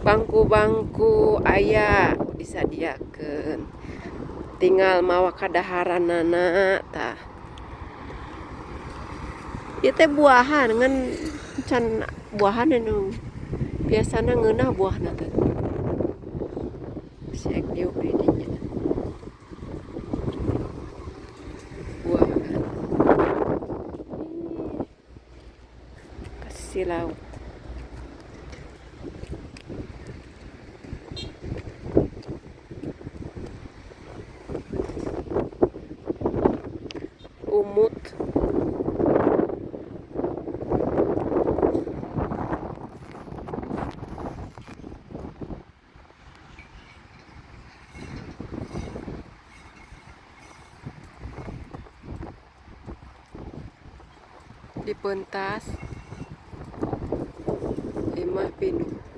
bangku-bangku aya disadiakeun, tinggal mawa kadaharanana tah. Ieu teh buahan ngan can buahan anu biasana ngeunah buahna teh. Siek diuk di dinya. Buahan. Kasih laut. Umut. Di pentas imah pinuh.